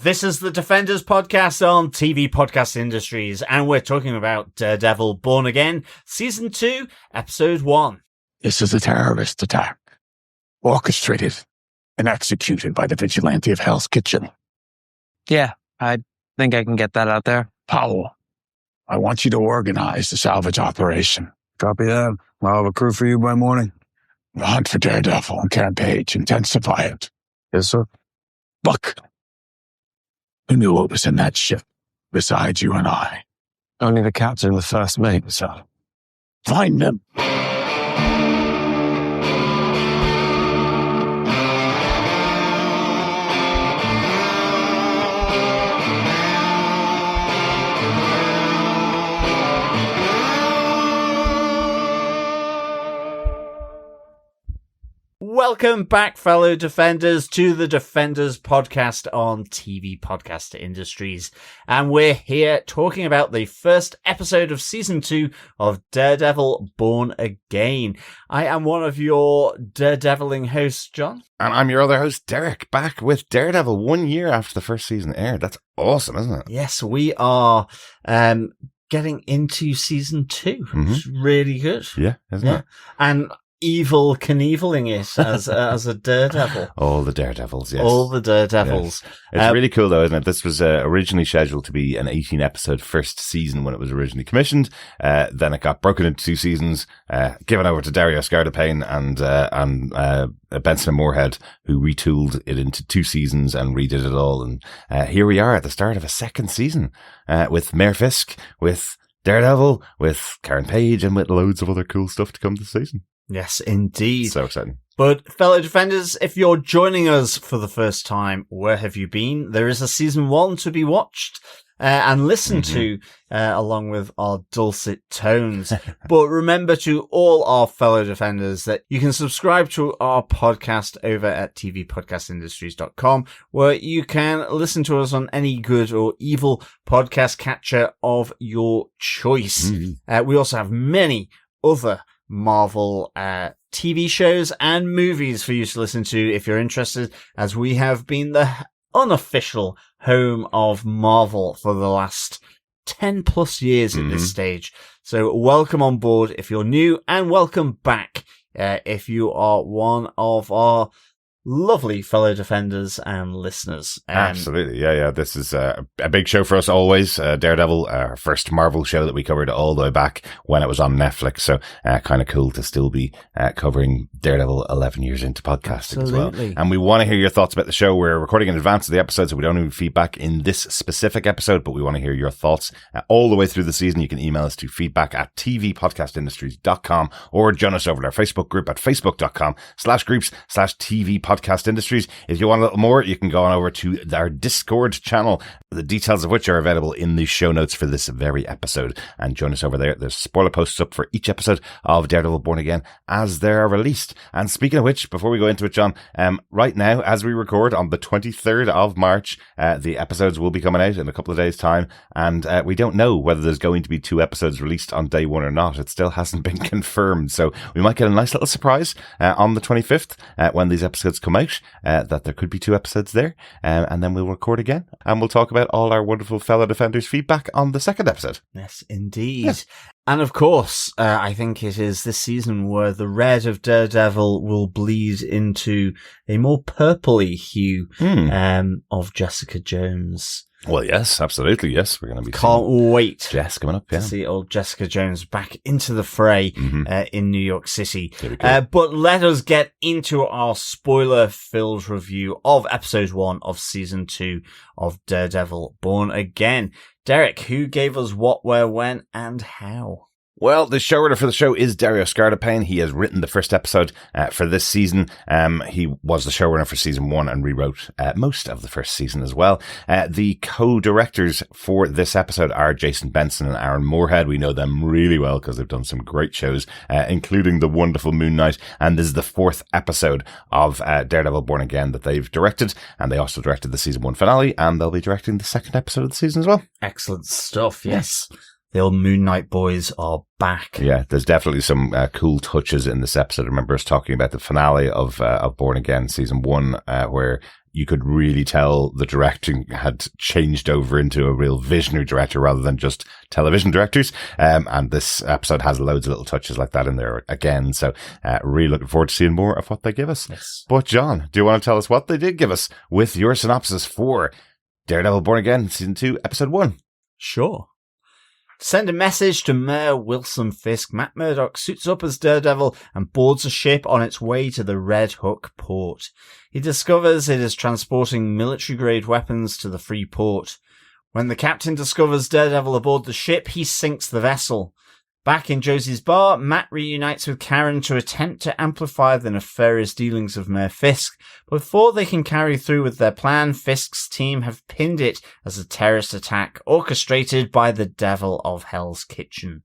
This is the Defenders podcast on TV Podcast Industries, and we're talking about Daredevil Born Again, Season 2, Episode 1. This is a terrorist attack, orchestrated and executed by the vigilante of Hell's Kitchen. Yeah, I think I can get that out there. Powell, I want you to organize the salvage operation. Copy that. I'll have a crew for you by morning. The hunt for Daredevil and Karen Page, intensify it. Yes, sir. Look, who knew what was in that ship besides you and I? Only the captain and the first mate, sir. Find them. Welcome back, fellow Defenders, to the Defenders podcast on TV Podcast Industries. And we're here talking about the first episode of Season 2 of Daredevil Born Again. I am one of your Daredeviling hosts, John. And I'm your other host, Derek, back with Daredevil 1 year after the first season aired. That's awesome, isn't it? Yes, we are getting into Season 2. Mm-hmm. It's really good. Yeah, isn't it? And evil Knieveling it as a daredevil. All the daredevils, yes. All the daredevils. Yes. It's really cool though, isn't it? This was originally scheduled to be an 18 episode first season when it was originally commissioned. Then it got broken into 2 seasons, given over to Dario Scardapane and Benson and Moorhead, who retooled it into 2 seasons and redid it all. And here we are at the start of a second season with Mayor Fisk, with Daredevil, with Karen Page, and with loads of other cool stuff to come this season. Yes, indeed. So exciting. But fellow Defenders, if you're joining us for the first time, where have you been? There is a Season 1 to be watched and listened to along with our dulcet tones. But remember to all our fellow Defenders that you can subscribe to our podcast over at tvpodcastindustries.com, where you can listen to us on any good or evil podcast catcher of your choice. We also have many other Marvel TV shows and movies for you to listen to if you're interested, as we have been the unofficial home of Marvel for the last 10 plus years at this stage. So welcome on board if you're new, and welcome back if you are one of our lovely fellow Defenders and listeners. Absolutely. Yeah. This is a big show for us always. Daredevil, our first Marvel show that we covered all the way back when it was on Netflix. So kind of cool to still be covering Daredevil 11 years into podcasting as well. And we want to hear your thoughts about the show. We're recording in advance of the episode, so we don't have feedback in this specific episode, but we want to hear your thoughts all the way through the season. You can email us to feedback@tvpodcastindustries.com or join us over at our Facebook group at facebook.com/groups/tvpodcastindustries. If you want a little more, you can go on over to our Discord channel, the details of which are available in the show notes for this very episode, and join us over there. There's spoiler posts up for each episode of Daredevil Born Again as they are released. And speaking of which, before we go into it, John, right now, as we record on the 23rd of March, the episodes will be coming out in a couple of days' time, and we don't know whether there's going to be 2 episodes released on day 1 or not. It still hasn't been confirmed, so we might get a nice little surprise on the 25th when these episodes come out, that there could be 2 episodes there, and then we'll record again, and we'll talk about all our wonderful fellow Defenders feedback on the second episode. Yes, indeed. Yes. And of course, I think it is this season where the red of Daredevil will bleed into a more purpley hue of Jessica Jones. Well, yes, absolutely. Yes, we're going to be. Can't wait. Jess coming up. Yeah. To see old Jessica Jones back into the fray in New York City. But let us get into our spoiler-filled review of episode 1 of season 2 of Daredevil Born Again. Derek, who gave us what, where, when, and how? Well, the showrunner for the show is Dario Scardapane. He has written the first episode for this season. He was the showrunner for season 1 and rewrote most of the first season as well. The co-directors for this episode are Jason Benson and Aaron Moorhead. We know them really well because they've done some great shows, including the wonderful Moon Knight. And this is the 4th episode of Daredevil Born Again that they've directed. And they also directed the season 1 finale, and they'll be directing the 2nd episode of the season as well. Excellent stuff. Yes. The old Moon Knight boys are back. Yeah, there's definitely some cool touches in this episode. I remember us talking about the finale of Born Again season 1, where you could really tell the directing had changed over into a real visionary director rather than just television directors. And this episode has loads of little touches like that in there again. So, really looking forward to seeing more of what they give us. Yes. But John, do you want to tell us what they did give us with your synopsis for Daredevil Born Again, Season 2, Episode 1? Sure. Send a message to Mayor Wilson Fisk. Matt Murdock suits up as Daredevil and boards a ship on its way to the Red Hook port. He discovers it is transporting military-grade weapons to the free port. When the captain discovers Daredevil aboard the ship, he sinks the vessel. Back in Josie's bar, Matt reunites with Karen to attempt to amplify the nefarious dealings of Mayor Fisk. Before they can carry through with their plan, Fisk's team have pinned it as a terrorist attack orchestrated by the Devil of Hell's Kitchen.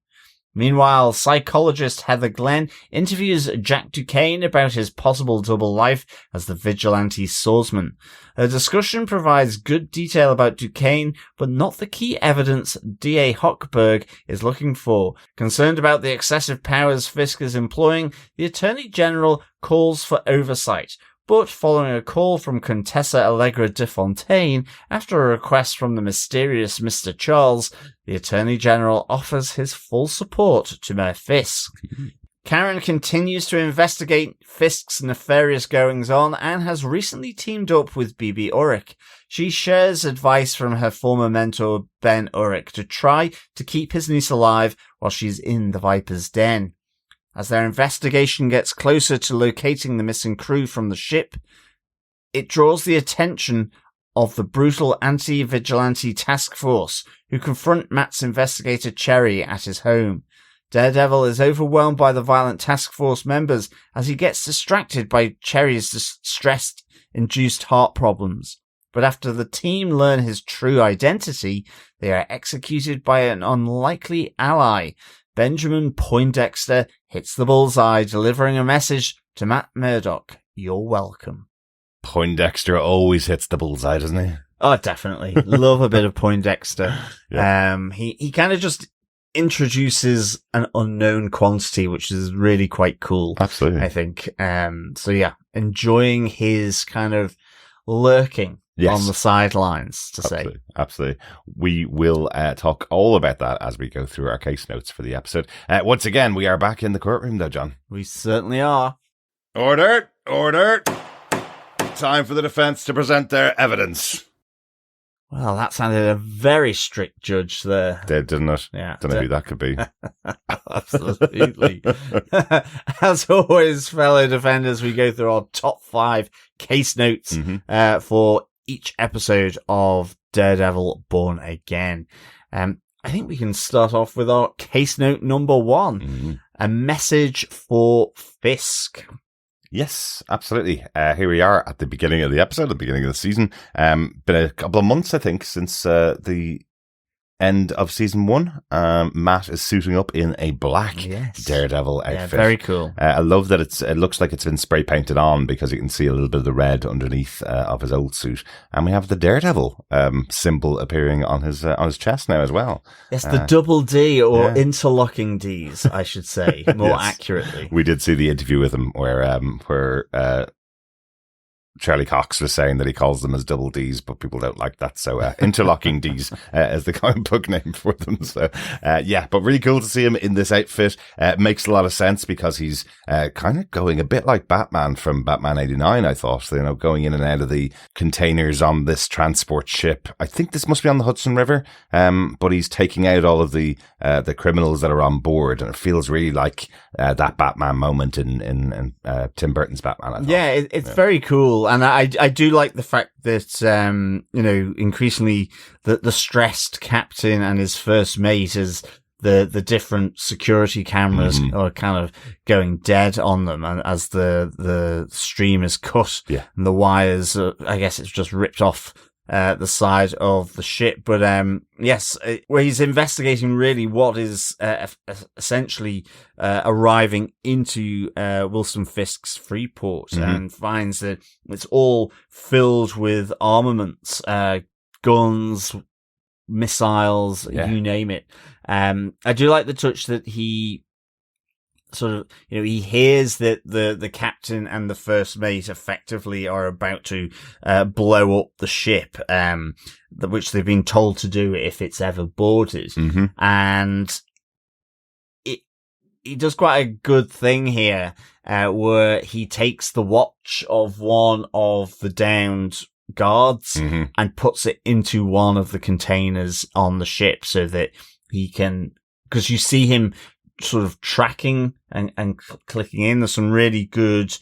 Meanwhile, psychologist Heather Glenn interviews Jack Duquesne about his possible double life as the vigilante swordsman. Her discussion provides good detail about Duquesne, but not the key evidence D.A. Hochberg is looking for. Concerned about the excessive powers Fisk is employing, the Attorney General calls for oversight. But following a call from Contessa Allegra de Fontaine, after a request from the mysterious Mr. Charles, the Attorney General offers his full support to Mayor Fisk. Karen continues to investigate Fisk's nefarious goings-on and has recently teamed up with Bibi Urich. She shares advice from her former mentor Ben Urich to try to keep his niece alive while she's in the Viper's den. As their investigation gets closer to locating the missing crew from the ship, it draws the attention of the brutal anti-vigilante task force who confront Matt's investigator Cherry at his home. Daredevil is overwhelmed by the violent task force members as he gets distracted by Cherry's stress-induced heart problems. But after the team learn his true identity, they are executed by an unlikely ally. Benjamin Poindexter hits the bullseye, delivering a message to Matt Murdock. You're welcome. Poindexter always hits the bullseye, doesn't he? Oh, definitely. Love a bit of Poindexter. Yeah. He kind of just introduces an unknown quantity, which is really quite cool. Absolutely. I think. So yeah, enjoying his kind of lurking on the sidelines, to say. Absolutely. We will talk all about that as we go through our case notes for the episode. Once again, we are back in the courtroom though, John. We certainly are. Order! Order! Time for the defense to present their evidence. Well, that sounded a very strict judge there. Did, didn't it? Yeah. Don't know who that could be. Absolutely. As always, fellow defenders, we go through our top 5 case notes for each episode of Daredevil Born Again. I think we can start off with our case note number 1, a message for Fisk. Yes, absolutely. Here we are at the beginning of the episode, the beginning of the season. Been a couple of months, I think, since the end of season 1. Matt is suiting up in a black Daredevil outfit. Yeah, very cool. I love that it looks like it's been spray painted on because you can see a little bit of the red underneath of his old suit, and we have the Daredevil symbol appearing on his chest now as well. Yes, the double D or interlocking Ds, I should say, more accurately. We did see the interview with him where Charlie Cox was saying that he calls them as double Ds, but people don't like that. So interlocking Ds is the comic book name for them. So but really cool to see him in this outfit. Makes a lot of sense because he's kind of going a bit like Batman from Batman 89, I thought. Going in and out of the containers on this transport ship. I think this must be on the Hudson River, but he's taking out all of the criminals that are on board, and it feels really like that Batman moment in Tim Burton's Batman, I thought. Yeah, it's very cool. And I do like the fact that, increasingly the stressed captain and his first mate as the different security cameras are kind of going dead on them. And as the stream is cut and the wires, I guess it's just ripped off the side of the ship. But where he's investigating really what is essentially arriving into Wilson Fisk's Freeport, and finds that it's all filled with armaments, guns, missiles, you name it. I do like the touch that he sort of, he hears that the captain and the first mate effectively are about to blow up the ship, which they've been told to do if it's ever boarded. Mm-hmm. And he does quite a good thing here, where he takes the watch of one of the downed guards Mm-hmm. and puts it into one of the containers on the ship so that he can, because you see him sort of tracking and clicking in. There's some really good,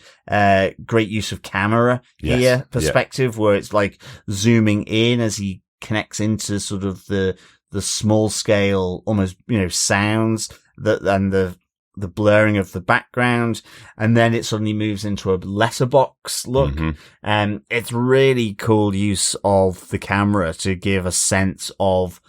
great use of camera here, perspective, where it's like zooming in as he connects into sort of the small scale, almost, sounds and the blurring of the background. And then it suddenly moves into a letterbox look. Mm-hmm. It's really cool use of the camera to give a sense of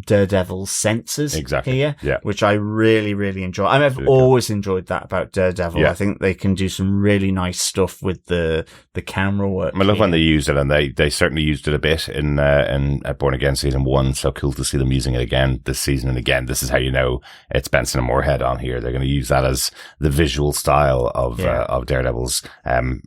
Daredevil's senses here, which I really, really enjoy. I mean, I've always enjoyed that about Daredevil. Yeah. I think they can do some really nice stuff with the camera work. I love when they use it, and they certainly used it a bit in Born Again season 1. So cool to see them using it again this season. And again, this is how you know it's Benson and Moorhead on here. They're going to use that as the visual style of Daredevil's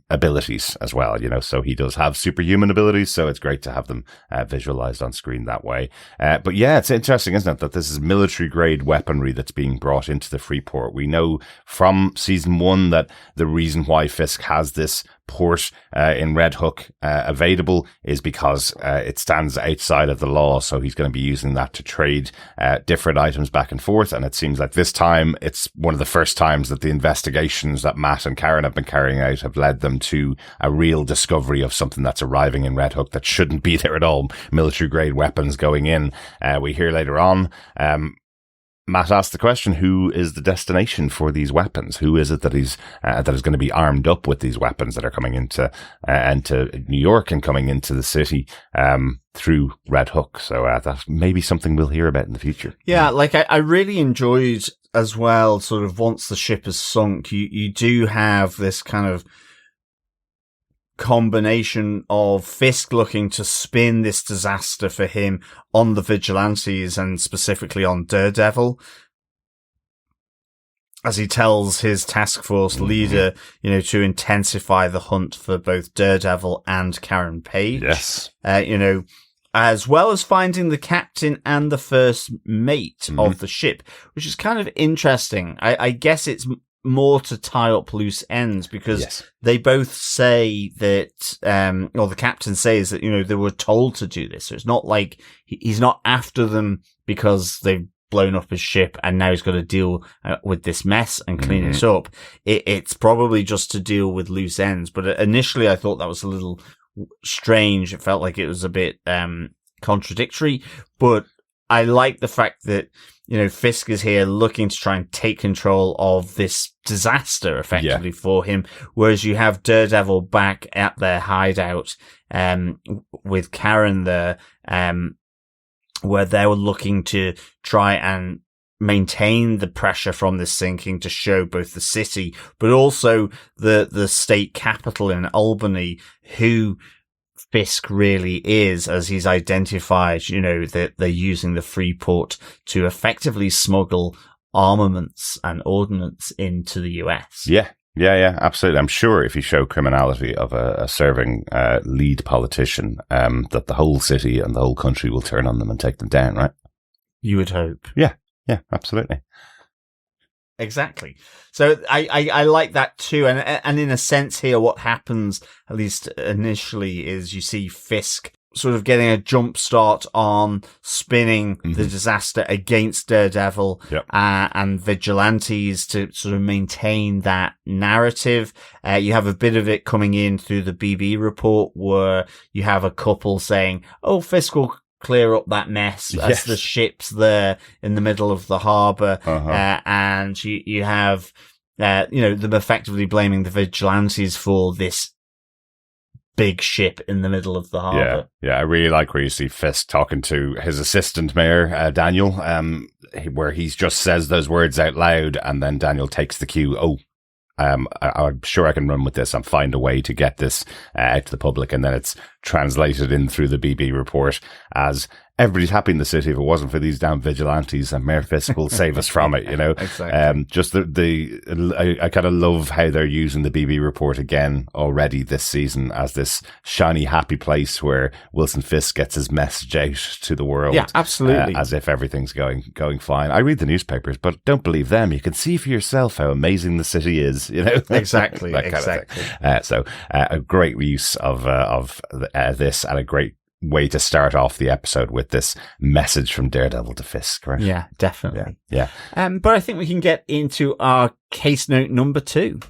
abilities as well. So he does have superhuman abilities, so it's great to have them visualized on screen that way. But yeah, it's interesting, isn't it, that this is military grade weaponry that's being brought into the Freeport. We know from season 1 that the reason why Fisk has this port in Red Hook available is because it stands outside of the law, so he's going to be using that to trade different items back and forth. And it seems like this time it's one of the first times that the investigations that Matt and Karen have been carrying out have led them to a real discovery of something that's arriving in Red Hook that shouldn't be there at all. Military grade weapons going in. We hear later on Matt asked the question, who is the destination for these weapons? Who is it that is going to be armed up with these weapons that are coming into New York and coming into the city through Red Hook? So that's maybe something we'll hear about in the future. Yeah, like I really enjoyed as well, sort of once the ship is sunk, you do have this kind of combination of Fisk looking to spin this disaster for him on the vigilantes and specifically on Daredevil, as he tells his task force leader, to intensify the hunt for both Daredevil and Karen Page. Yes. As well as finding the captain and the first mate of the ship, which is kind of interesting. I guess it's more to tie up loose ends because they both say that, or the captain says that, they were told to do this. So it's not like he's not after them because they've blown up his ship and now he's got to deal with this mess and clean it up. It's probably just to deal with loose ends. But initially I thought that was a little strange. It felt like it was a bit contradictory, but I like the fact that Fisk is here looking to try and take control of this disaster effectively for him, whereas you have Daredevil back at their hideout with Karen there, where they were looking to try and maintain the pressure from this sinking to show both the city but also the state capital in Albany who Fisk really is, as he's identified, that they're using the Freeport to effectively smuggle armaments and ordnance into the US. Yeah, absolutely. I'm sure if you show criminality of a serving lead politician, that the whole city and the whole country will turn on them and take them down, right? You would hope. Yeah, absolutely. Exactly. So I like that too. And in a sense here, what happens, at least initially, is you see Fisk sort of getting a jump start on spinning the disaster against Daredevil and vigilantes to sort of maintain that narrative. You have a bit of it coming in through the BB report where you have a couple saying, oh, Fisk will clear up that mess as the ship's there in the middle of the harbour. And you have, them effectively blaming the vigilantes for this big ship in the middle of the harbour. Yeah, I really like where you see Fisk talking to his assistant mayor, Daniel, where he just says those words out loud and then Daniel takes the cue. I'm sure I can run with this and find a way to get this out to the public. And then it's translated in through the BB report as everybody's happy in the city if it wasn't for these damn vigilantes, and Mayor Fisk will save us from it, you know. Exactly. Just I kind of love how they're using the BB report again already this season as this shiny, happy place where Wilson Fisk gets his message out to the world. Yeah, absolutely. As if everything's going fine. I read the newspapers, but don't believe them. You can see for yourself how amazing the city is, you know. Exactly. That kind Exactly. of thing. So a great use of this, and a great way to start off the episode with this message from Daredevil to Fisk, right? Yeah, definitely. Yeah. But I think we can get into our case note number 2.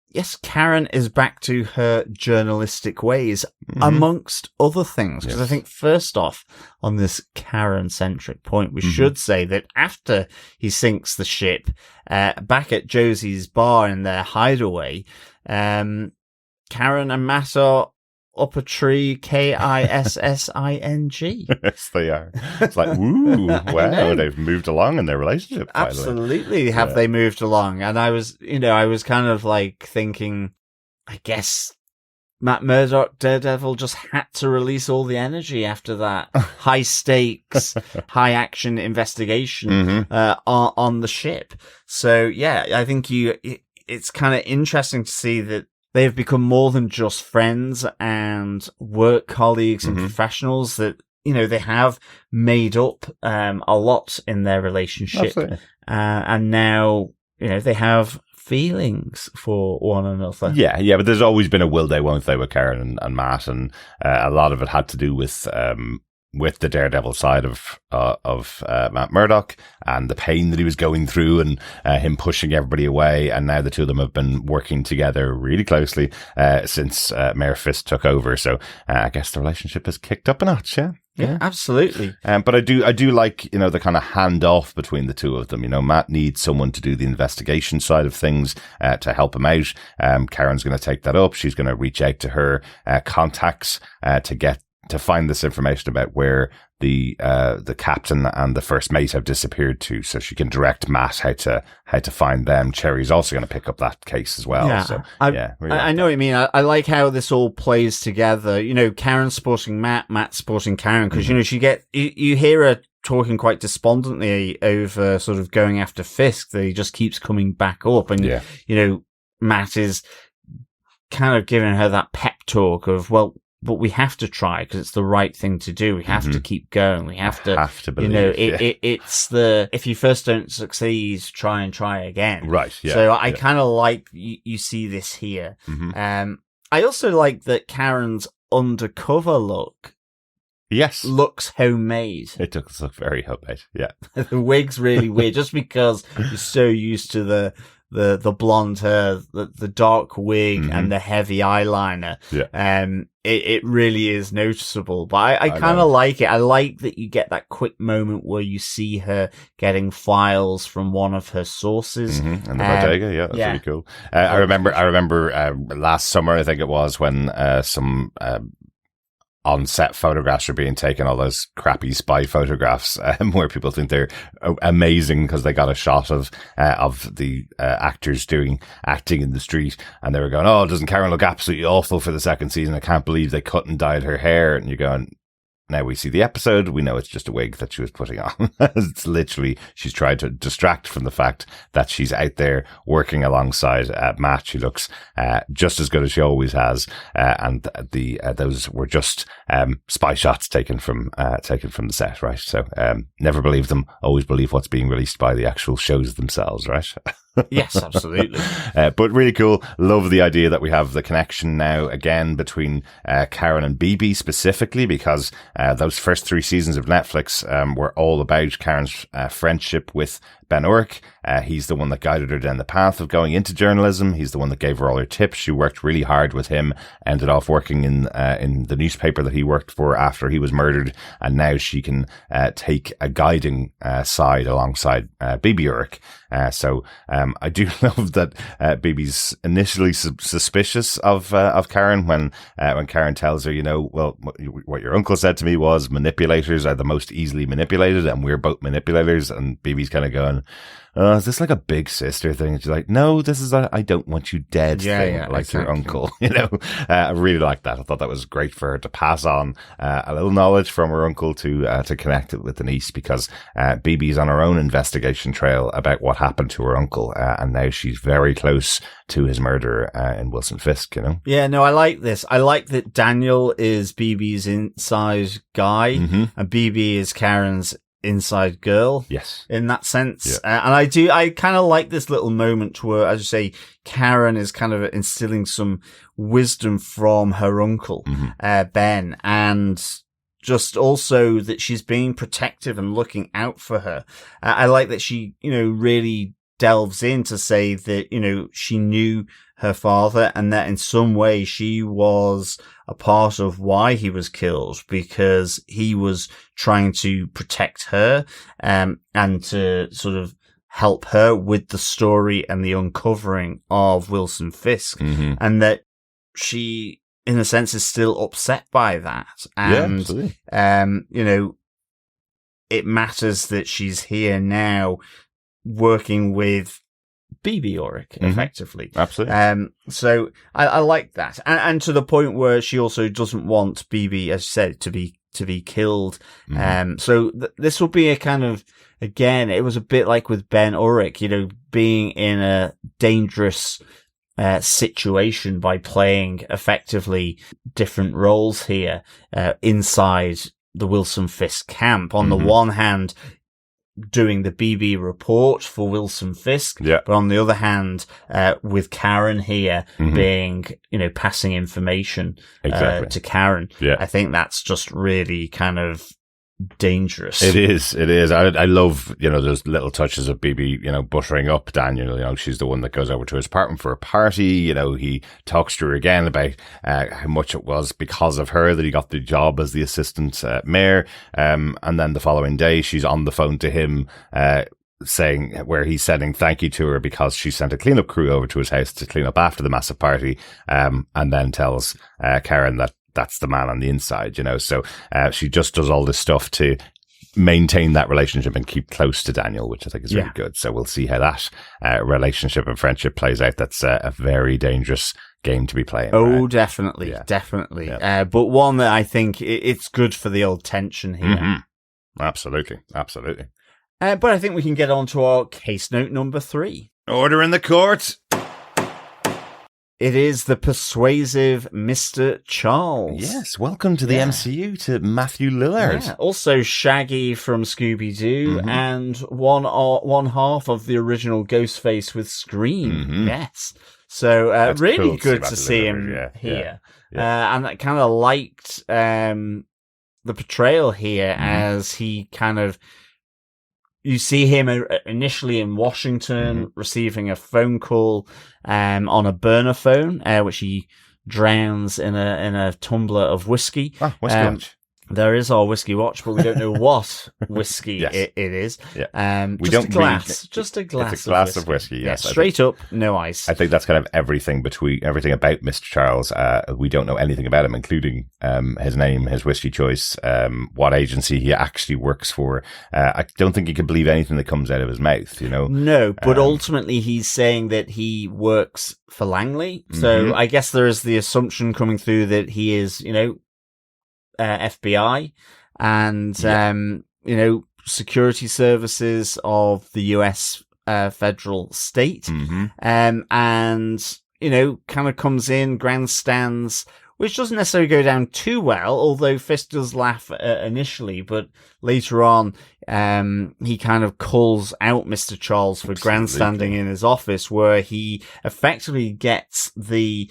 Yes, Karen is back to her journalistic ways, amongst other things. Because I think, first off, on this Karen-centric point, we should say that after he sinks the ship, back at Josie's bar in their hideaway, Karen and Matt are up a tree, Kissing. Yes, they are. It's like, ooh, wow, they've moved along in their relationship. Absolutely, have they moved along? And I was kind of like thinking, I guess Matt Murdock, Daredevil, just had to release all the energy after that high stakes, high action investigation on the ship. So yeah, I think it's kind of interesting to see that they have become more than just friends and work colleagues and professionals, that, you know, they have made up a lot in their relationship. And now, you know, they have feelings for one another. Yeah, but there's always been a will they, won't they with Karen and Matt, and a lot of it had to do with the Daredevil side of Matt Murdock and the pain that he was going through, and him pushing everybody away. And now the two of them have been working together really closely since Mayor Fisk took over. So I guess the relationship has kicked up a notch. Yeah, absolutely. But I do like, you know, the kind of handoff between the two of them. You know, Matt needs someone to do the investigation side of things to help him out. Karen's going to take that up. She's going to reach out to her contacts to find this information about where the captain and the first mate have disappeared to, so she can direct Matt how to find them. Cherry's also going to pick up that case as well. Yeah, so, I know what you mean. I like how this all plays together. You know, Karen supporting Matt, Matt supporting Karen, because you know you hear her talking quite despondently over sort of going after Fisk, that he just keeps coming back up, and you know, Matt is kind of giving her that pep talk of, well, but we have to try because it's the right thing to do. We have to keep going. We have to believe, you know, it's the, if you first don't succeed, try and try again. Right. Yeah. So I kind of like you see this here. I also like that Karen's undercover look. Yes. Looks homemade. It does look very homemade. Yeah. The wig's really weird, just because you're so used to the blonde hair, the dark wig and the heavy eyeliner. Yeah. It really is noticeable, but I kind of like it. I like that you get that quick moment where you see her getting files from one of her sources. And the bodega, that's really cool. I remember last summer, I think it was, when some on-set photographs are being taken, all those crappy spy photographs, where people think they're amazing because they got a shot of the actors acting in the street, and they were going, "Oh, doesn't Karen look absolutely awful for the second season? I can't believe they cut and dyed her hair." And you're going, now we see the episode, we know it's just a wig that she was putting on. It's literally, she's tried to distract from the fact that she's out there working alongside Matt. She looks just as good as she always has, and those were just spy shots taken from the set, right? So never believe them, always believe what's being released by the actual shows themselves, right? Yes, absolutely. But really cool. Love the idea that we have the connection now again between Karen and BB specifically, because those first 3 seasons of Netflix were all about Karen's friendship with Ben Urich. He's the one that guided her down the path of going into journalism. He's the one that gave her all her tips. She worked really hard with him, ended off working in the newspaper that he worked for after he was murdered, and now she can take a guiding side alongside BB Urich. So I do love that BB's initially suspicious of Karen when Karen tells her, you know, well, what your uncle said to me was manipulators are the most easily manipulated, and we're both manipulators. And BB's kind of going, is this like a big sister thing? And she's like, no, this is a I don't want you dead thing, like exactly. your uncle. I really like that. I thought that was great for her to pass on a little knowledge from her uncle to connect it with the niece, because BB's on her own investigation trail about what happened to her uncle, and now she's very close to his murderer in Wilson Fisk. Yeah, no, I like this. I like that Daniel is BB's inside guy, and BB is Karen's inside girl. Yes. In that sense. Yeah. And I kind of like this little moment where, as you say, Karen is kind of instilling some wisdom from her uncle, Ben, and just also that she's being protective and looking out for her. I like that she, really delves in to say that, she knew her father and that in some way she was a part of why he was killed, because he was trying to protect her, and to sort of help her with the story and the uncovering of Wilson Fisk, and that she, in a sense, is still upset by that. And, it matters that she's here now working with BB Ulrich, effectively. Absolutely. So I like that. And to the point where she also doesn't want BB, as you said, to be killed. So this will be a kind of, again, it was a bit like with Ben Ulrich, being in a dangerous situation by playing effectively different roles here inside the Wilson Fisk camp. On the one hand, doing the BB report for Wilson Fisk, but on the other hand, with Karen here being, passing information to Karen. I think that's just really kind of dangerous. It is. I love, those little touches of BB, buttering up Daniel. She's the one that goes over to his apartment for a party. He talks to her again about how much it was because of her that he got the job as the assistant mayor. And then the following day, she's on the phone to him, saying where he's sending thank you to her because she sent a cleanup crew over to his house to clean up after the massive party. And then tells Karen that that's the man on the inside, So she just does all this stuff to maintain that relationship and keep close to Daniel, which I think is really good. So we'll see how that relationship and friendship plays out. That's a very dangerous game to be playing. Oh, right? definitely. But one that I think it's good for the old tension here. Absolutely. But I think we can get on to our case note number 3. Order in the court. It is the persuasive Mr. Charles. Yes, welcome to the MCU, to Matthew Lillard. Yeah. Also Shaggy from Scooby-Doo, and one half of the original Ghostface with Scream. Yes. So really cool good to see him here. And I kind of liked the portrayal here as he kind of... You see him initially in Washington receiving a phone call on a burner phone, which he drowns in a tumbler of whiskey. Whiskey watch. There is our whiskey watch, but we don't know what whiskey it is. Yeah. We just a glass. Just a glass. It's a glass of whiskey. Yes. Straight up, no ice. I think that's kind of everything about Mr. Charles. We don't know anything about him, including his name, his whiskey choice, what agency he actually works for. I don't think you can believe anything that comes out of his mouth. No, but ultimately he's saying that he works for Langley. So I guess there is the assumption coming through that he is, FBI and, security services of the US federal state. And, kind of comes in, grandstands, which doesn't necessarily go down too well, although Fisk does laugh initially, but later on, he kind of calls out Mr. Charles for grandstanding in his office, where he effectively gets the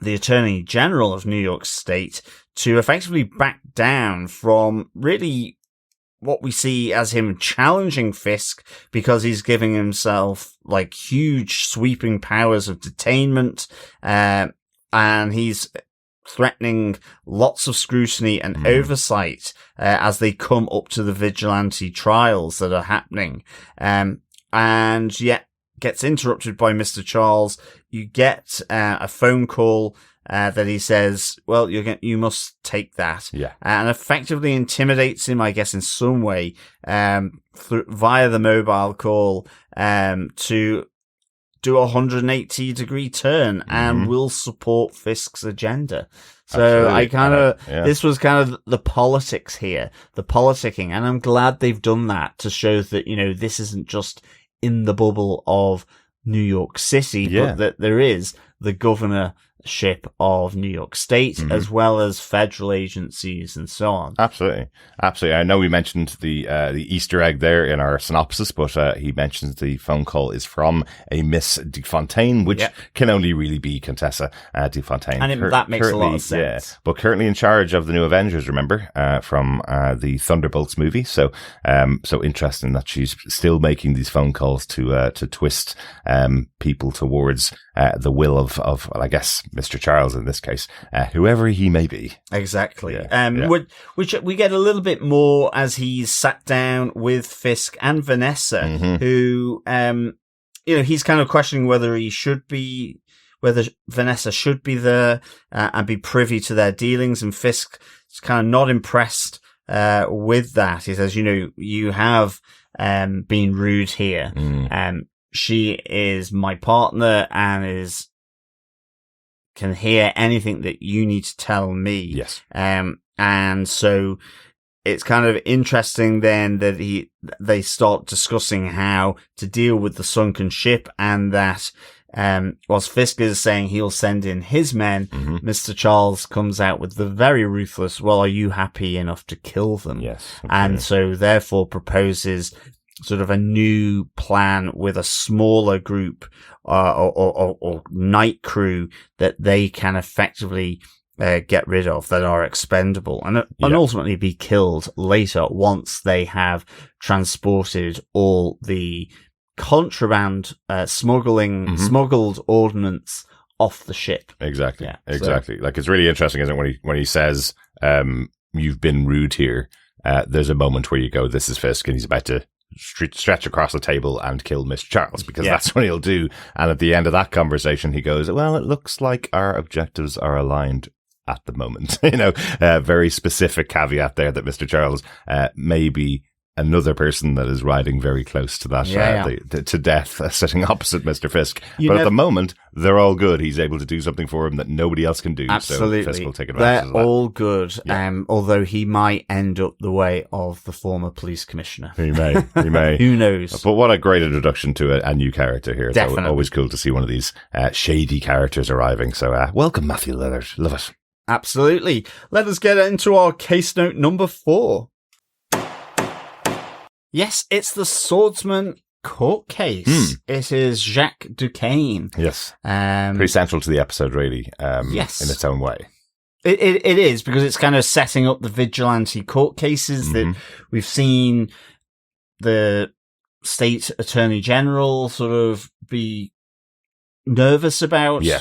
Attorney General of New York State to effectively back down from really what we see as him challenging Fisk, because he's giving himself like huge sweeping powers of detainment, and he's threatening lots of scrutiny and oversight as they come up to the vigilante trials that are happening, and yet gets interrupted by Mr. Charles. You get a phone call that he says, well, you must take that. Yeah. And effectively intimidates him, I guess, in some way, via the mobile call, to do a 180-degree turn and will support Fisk's agenda. So Absolutely. this was kind of the politics here, the politicking, and I'm glad they've done that to show that, this isn't just in the bubble of New York City, but that there is the governorship of New York State, as well as federal agencies and so on. Absolutely. I know we mentioned the Easter egg there in our synopsis, but he mentions the phone call is from a Miss DeFontaine, which can only really be Contessa DeFontaine. And that makes a lot of sense. Yeah, but currently in charge of the New Avengers, remember, from the Thunderbolts movie. So interesting that she's still making these phone calls to twist people towards the will of well, I guess Mr. Charles in this case, whoever he may be. Exactly. Which we get a little bit more as he's sat down with Fisk and Vanessa, who, he's kind of questioning whether Vanessa should be there and be privy to their dealings, and Fisk is kind of not impressed with that. He says, you have been rude here. She is my partner and can hear anything that you need to tell me. Yes. And so it's kind of interesting then that they start discussing how to deal with the sunken ship, and that whilst Fisk is saying he'll send in his men, Mr. Charles comes out with the very ruthless, well, are you happy enough to kill them? Yes. Okay. And so therefore proposes sort of a new plan with a smaller group or night crew that they can effectively get rid of, that are expendable and ultimately be killed later once they have transported all the contraband smuggled ordnance off the ship. Exactly. Yeah, exactly. So. Like, it's really interesting, isn't it, when he says, you've been rude here. There's a moment where you go, this is Fisk, and he's about to stretch across the table and kill Mr. Charles, because that's what he'll do. And at the end of that conversation, he goes, well, it looks like our objectives are aligned at the moment. Very specific caveat there that Mr. Charles may be another person that is riding very close to that, to death, sitting opposite Mr. Fisk. At the moment, they're all good. He's able to do something for him that nobody else can do. Absolutely. So Fisk will take advantage of that. They're all good, although he might end up the way of the former police commissioner. He may. Who knows? But what a great introduction to a new character here. Definitely. It's always cool to see one of these shady characters arriving. So welcome, Matthew Lillard. Love it. Absolutely. Let us get into our case note number 4. Yes, it's the Swordsman court case. It is Jacques Duquesne. Yes. Pretty central to the episode, really. Yes. In its own way. It is, because it's kind of setting up the vigilante court cases that we've seen the state attorney general sort of be nervous about. Yeah.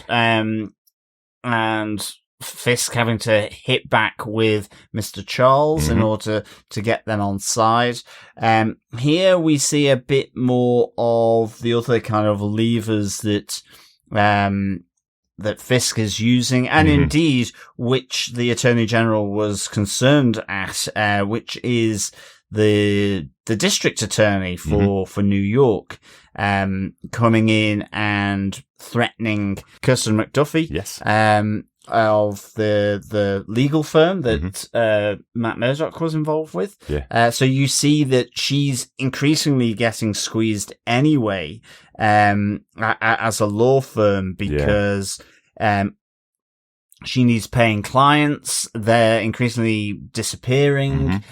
And Fisk having to hit back with Mr. Charles in order to get them on side. Here we see a bit more of the other kind of levers that Fisk is using, and indeed which the Attorney General was concerned at, which is the district attorney for New York, coming in and threatening Kirsten McDuffie. Yes. Of the legal firm that Matt Murdock was involved with. Yeah. So you see that she's increasingly getting squeezed anyway as a law firm, because she needs paying clients. They're increasingly disappearing.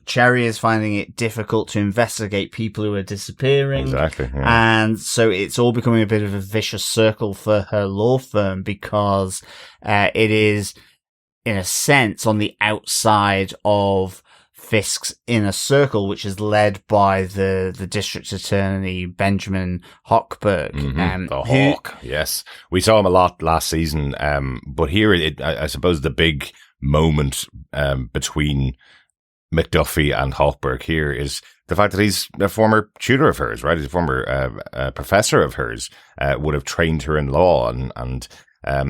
Cherry is finding it difficult to investigate people who are disappearing. Exactly. Yeah. And so it's all becoming a bit of a vicious circle for her law firm, because it is, in a sense, on the outside of Fisk's inner circle, which is led by the district attorney, Benjamin Hochberg. The Hawk, yes. We saw him a lot last season, but here, I suppose the big moment between McDuffie and Hochberg here is the fact that he's a former tutor of hers, right? He's a former professor of hers, would have trained her in law, and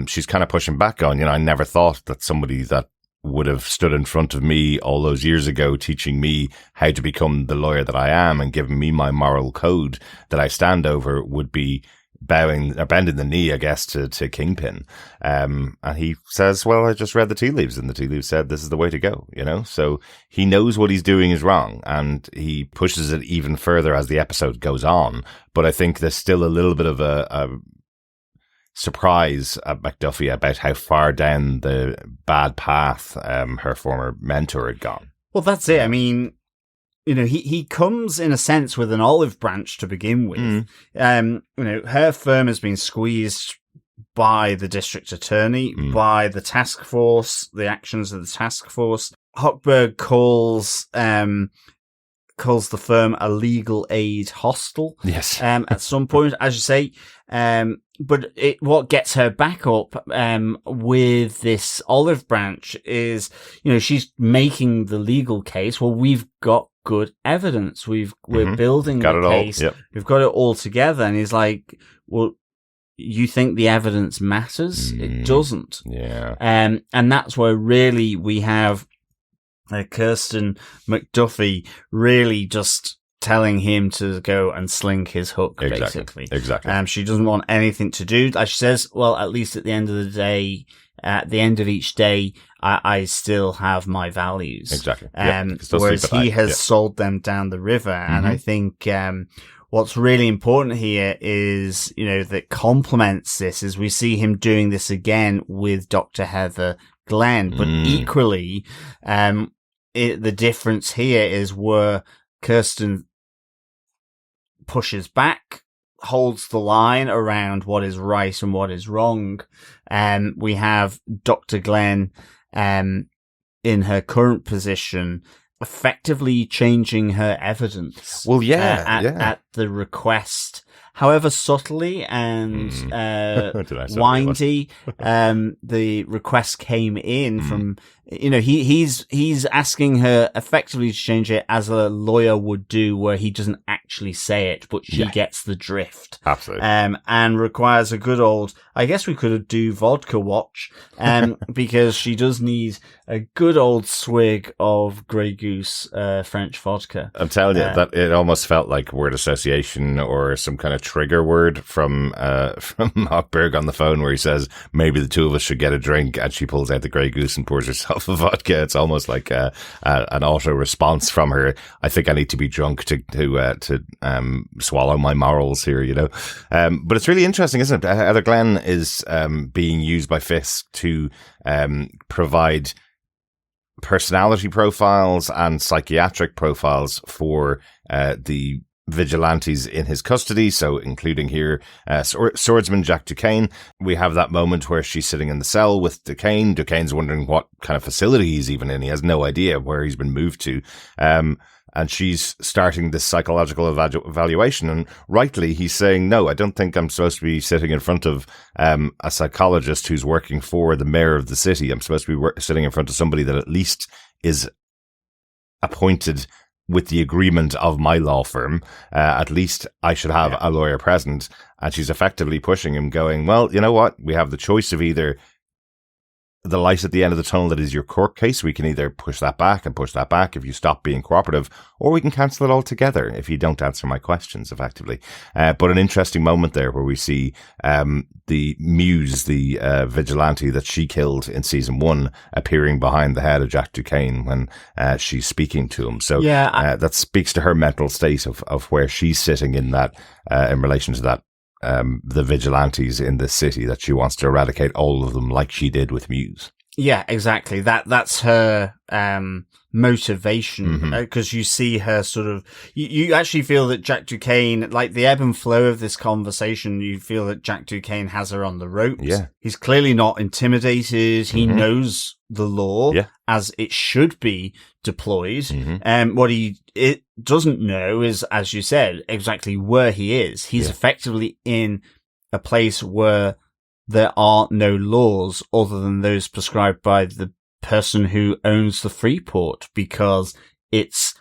she's kind of pushing back on, I never thought that somebody that would have stood in front of me all those years ago, teaching me how to become the lawyer that I am and giving me my moral code that I stand over, would be bending the knee, I guess, to Kingpin. And he says, well, I just read the tea leaves, and the tea leaves said this is the way to go, So he knows what he's doing is wrong, and he pushes it even further as the episode goes on. But I think there's still a little bit of a surprise at McDuffie about how far down the bad path her former mentor had gone. Well, that's it. I mean, he comes in a sense with an olive branch to begin with. Her firm has been squeezed by the district attorney, by the task force, the actions of the task force. Hochberg calls the firm a legal aid hostel. Yes. At some point, as you say. But what gets her back up, with this olive branch is, she's making the legal case. Well, we've got good evidence. We're building the case. Yep. We've got it all together. And he's like, well, you think the evidence matters? It doesn't. Yeah. And that's where really we have Kirsten McDuffie really just telling him to go and sling his hook, basically. Exactly. She doesn't want anything to do. She says, well, at least at the end of the day, at the end of each day, I still have my values. Exactly. Whereas he has sold them down the river. And I think what's really important here is, that complements this is we see him doing this again with Dr. Heather Glenn. But equally, the difference here is where Kirsten pushes back, holds the line around what is right and what is wrong. We have Dr. Glenn, in her current position, effectively changing her evidence. Well, at the request, however subtly and windy, the request came in from, he's asking her effectively to change it as a lawyer would do, where he doesn't actually say it, but she gets the drift. Absolutely. And requires a good old, I guess we could do vodka watch, because she does need a good old swig of Grey Goose, French vodka. I'm telling you, that it almost felt like word association or some kind of trigger word from Hochberg on the phone, where he says, maybe the two of us should get a drink, and she pulls out the Grey Goose and pours herself a vodka. It's almost like an auto response from her. I think I need to be drunk to swallow my morals here, but it's really interesting, isn't it? Heather Glenn is being used by Fisk to provide personality profiles and psychiatric profiles for the vigilantes in his custody, so including here swordsman Jack Duquesne. We have that moment where she's sitting in the cell with Duquesne. Duquesne's wondering what kind of facility he's even in. He has no idea where he's been moved to. And she's starting this psychological evaluation, and rightly he's saying, no, I don't think I'm supposed to be sitting in front of a psychologist who's working for the mayor of the city. I'm supposed to be sitting in front of somebody that at least is appointed with the agreement of my law firm. At least I should have a lawyer present. And she's effectively pushing him, going, well, you know what? We have the choice of either the light at the end of the tunnel that is your court case. We can either push that back if you stop being cooperative, or we can cancel it altogether if you don't answer my questions effectively. But an interesting moment there where we see the muse, the vigilante that she killed in season 1, appearing behind the head of Jack Duquesne when she's speaking to him. So that speaks to her mental state of where she's sitting in that, in relation to that, the vigilantes in the city, that she wants to eradicate all of them like she did with Muse. Yeah, exactly. That's her motivation, because you see her sort of, you actually feel that Jack Duquesne, like the ebb and flow of this conversation, you feel that Jack Duquesne has her on the ropes. Yeah. He's clearly not intimidated. He knows the law as it should be deployed. What it doesn't know is, as you said, exactly where he is. He's effectively in a place where there are no laws other than those prescribed by the person who owns the Freeport, because it's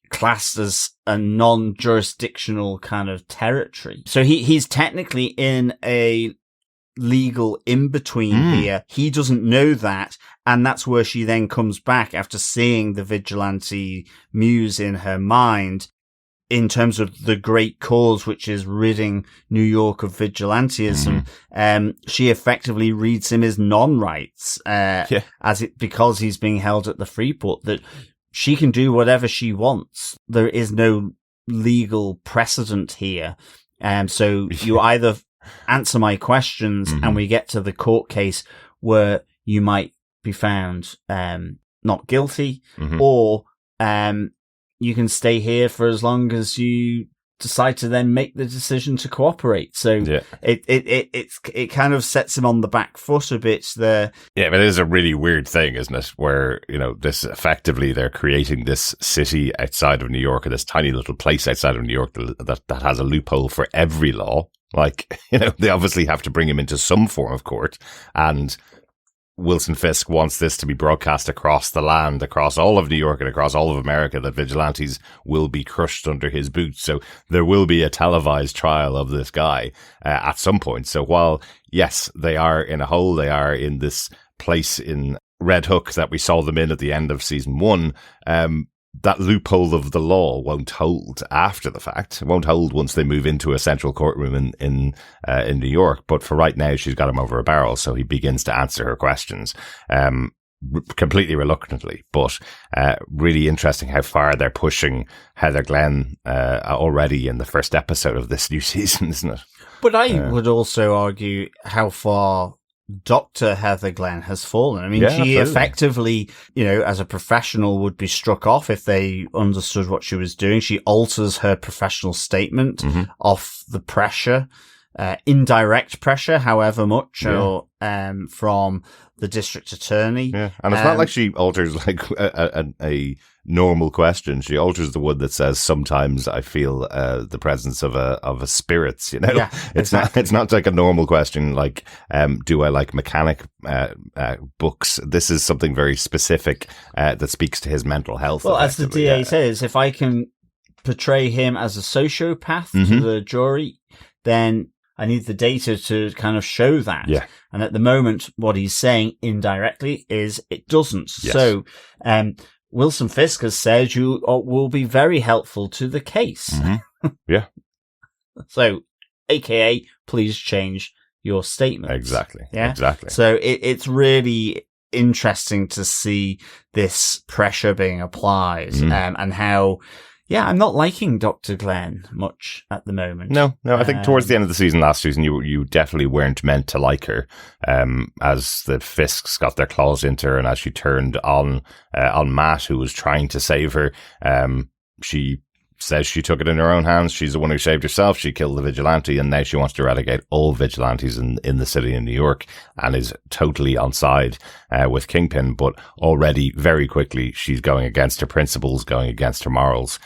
classed as a non-jurisdictional kind of territory. So he's technically in a legal in-between here. He doesn't know that. And that's where she then comes back after seeing the vigilante muse in her mind in terms of the great cause, which is ridding New York of vigilantism. She effectively reads him as non-rights, because he's being held at the Freeport, that she can do whatever she wants. There is no legal precedent here. So you either answer my questions and we get to the court case where you might be found not guilty, or you can stay here for as long as you decide to then make the decision to cooperate. So it kind of sets him on the back foot a bit there. Yeah, but it is a really weird thing, isn't it? Where, this effectively they're creating this city outside of New York, or this tiny little place outside of New York that has a loophole for every law. Like, they obviously have to bring him into some form of court, and Wilson Fisk wants this to be broadcast across the land, across all of New York and across all of America, that vigilantes will be crushed under his boots. So there will be a televised trial of this guy at some point. So while, yes, they are in a hole, they are in this place in Red Hook that we saw them in at the end of season 1, that loophole of the law won't hold after the fact. It won't hold once they move into a central courtroom in New York. But for right now, she's got him over a barrel. So he begins to answer her questions, completely reluctantly, but really interesting how far they're pushing Heather Glenn already in the first episode of this new season, isn't it? But I would also argue how far Dr. Heather Glenn has fallen. I mean, she absolutely. Effectively, as a professional would be struck off if they understood what she was doing. She alters her professional statement off the pressure, indirect pressure, however much, or from the district attorney. Yeah, and it's not like she alters like a normal question. She alters the one that says, "Sometimes I feel the presence of a spirits." Yeah, it's not like a normal question like, "Do I like mechanic books?" This is something very specific that speaks to his mental health. Well, as the DA says, if I can portray him as a sociopath to the jury, then I need the data to kind of show that. Yeah. And at the moment, what he's saying indirectly is it doesn't. Yes. So, Wilson Fisk has said you will be very helpful to the case. Yeah. So, AKA, please change your statement. Exactly. Yeah. Exactly. So it's really interesting to see this pressure being applied, and how, I'm not liking Dr. Glenn much at the moment. No, I think towards the end of the season, last season, you definitely weren't meant to like her. As the Fisks got their claws into her and as she turned on Matt, who was trying to save her, she says she took it in her own hands. She's the one who saved herself. She killed the vigilante, and now she wants to eradicate all vigilantes in the city of New York, and is totally on side with Kingpin. But already, very quickly, she's going against her principles, going against her morals,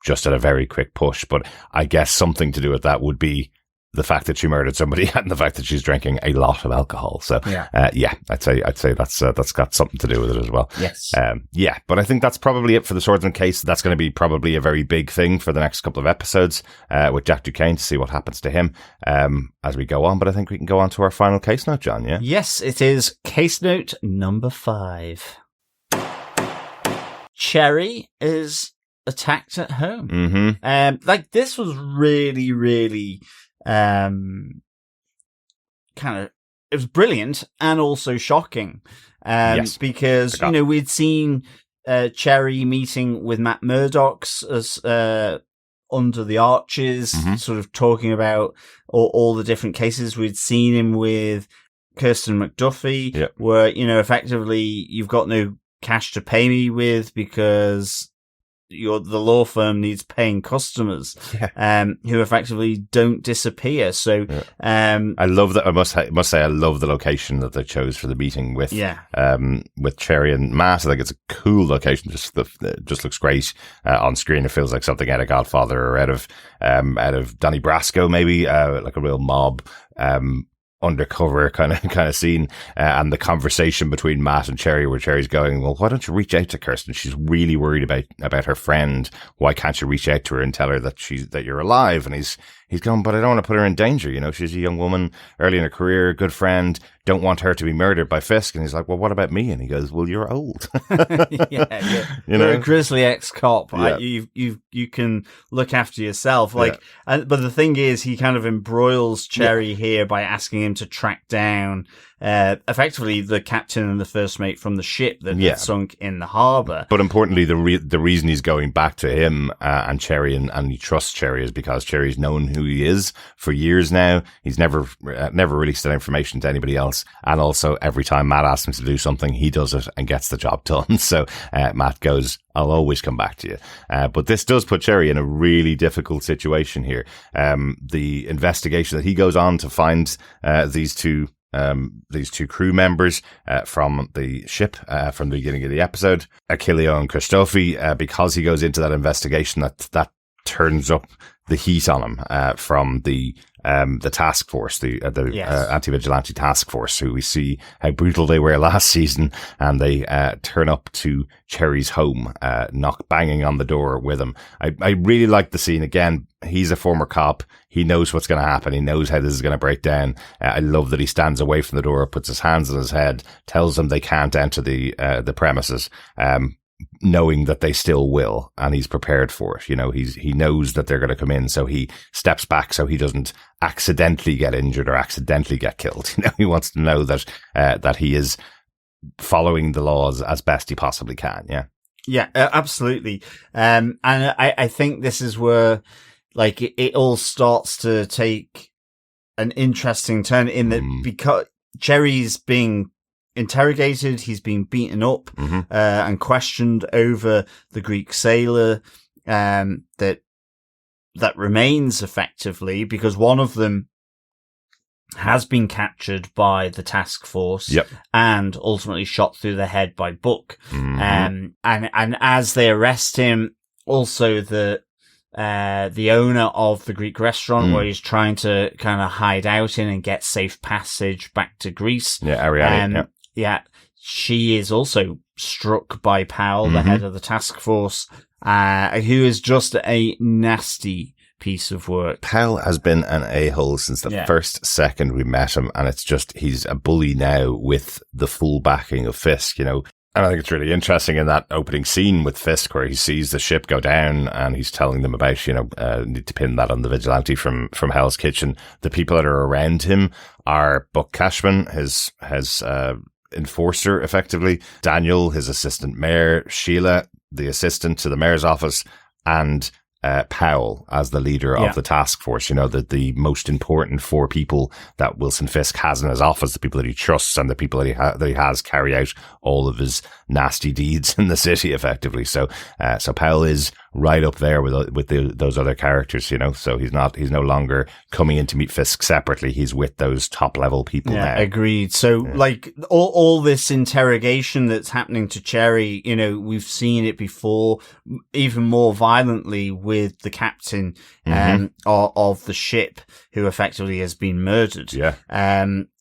just at a very quick push. But I guess something to do with that would be the fact that she murdered somebody and the fact that she's drinking a lot of alcohol. So, I'd say that's got something to do with it as well. Yes. But I think that's probably it for the Swordsman case. That's going to be probably a very big thing for the next couple of episodes, with Jack Duquesne, to see what happens to him, as we go on. But I think we can go on to our final case note, John, yeah? Yes, it is case note number 5. Cherry is attacked at home. This was really, really, it was brilliant and also shocking, because we'd seen Cherry meeting with Matt Murdock's as under the arches, sort of talking about all the different cases. We'd seen him with Kirsten McDuffie, where effectively you've got no cash to pay me with because the law firm needs paying customers, who effectively don't disappear. So, I love that. I must say, I love the location that they chose for the meeting with Cherry and Matt. I think it's a cool location. Just looks great on screen. It feels like something out of Godfather or out of Donnie Brasco, maybe, like a real mob, undercover kind of scene, and the conversation between Matt and Cherry, where Cherry's going, "Well, why don't you reach out to Kirsten? She's really worried about her friend. Why can't you reach out to her and tell her that you're alive?" And he's going, but I don't want to put her in danger. You know, she's a young woman, early in her career, good friend, don't want her to be murdered by Fisk. And he's like, well, what about me? And he goes, well, you're old. Yeah. You You're know? a grizzly ex-cop. Yeah. You can look after yourself. But the thing is, he kind of embroils Cherry here by asking him to track down effectively the captain and the first mate from the ship that had sunk in the harbour. But importantly, the reason he's going back to him and Cherry and he trusts Cherry is because Cherry's known who he is for years now. He's never released that information to anybody else. And also, every time Matt asks him to do something, he does it and gets the job done. So Matt goes, I'll always come back to you. But this does put Cherry in a really difficult situation here. The investigation that he goes on to find these two crew members from the ship from the beginning of the episode, Achilleo and Christofi, because he goes into that investigation, that turns up the heat on him from the task force, the anti-vigilante task force, who we see how brutal they were last season, and they turn up to Cherry's home, banging on the door with him. I really like the scene. Again, he's a former cop. He knows what's going to happen. He knows how this is going to break down. I love that he stands away from the door, puts his hands on his head, tells them they can't enter the premises, knowing that they still will, and he's prepared for it. You know, he knows that they're going to come in, so he steps back so he doesn't accidentally get injured or accidentally get killed. You know, he wants to know that that he is following the laws as best he possibly can. Yeah, absolutely. And I think this is where like it all starts to take an interesting turn in that because Cherry's being interrogated, he's been beaten up and questioned over the Greek sailor that remains effectively, because one of them has been captured by the task force and ultimately shot through the head by Book. And as they arrest him, also the owner of the Greek restaurant where he's trying to kind of hide out in and get safe passage back to Greece. Ariadne. She is also struck by Powell, the head of the task force, who is just a nasty piece of work. Powell has been an a-hole since the first second we met him, and it's just, he's a bully now with the full backing of Fisk, you know. And I think it's really interesting in that opening scene with Fisk where he sees the ship go down and he's telling them about, you know, need to pin that on the vigilante from Hell's Kitchen. The people that are around him are Buck Cashman, his enforcer, effectively, Daniel, his assistant mayor, Sheila, the assistant to the mayor's office, and Powell as the leader of the task force. You know, the most important four people that Wilson Fisk has in his office, the people that he trusts and the people that he has carry out all of his nasty deeds in the city, effectively. So Powell is right up there with those other characters, you know. So he's no longer coming in to meet Fisk separately. He's with those top level people now. Agreed. So like all this interrogation that's happening to Cherry, you know, we've seen it before, even more violently with the captain of the ship, who effectively has been murdered.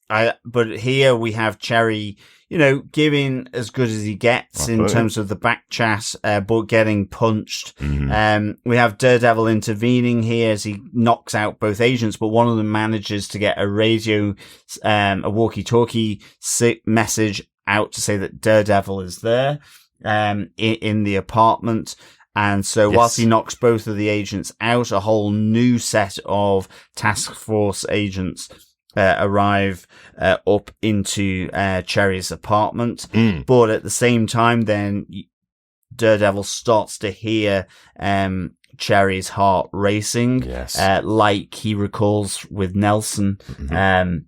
But here we have Cherry, you know, giving as good as he gets in terms of the back chat, but getting punched. We have Daredevil intervening here as he knocks out both agents, but one of them manages to get a radio, a walkie-talkie message out to say that Daredevil is there, in the apartment. And so whilst he knocks both of the agents out, a whole new set of task force agents arrive up into Cherry's apartment. But at the same time, then Daredevil starts to hear Cherry's heart racing, like he recalls with Nelson, and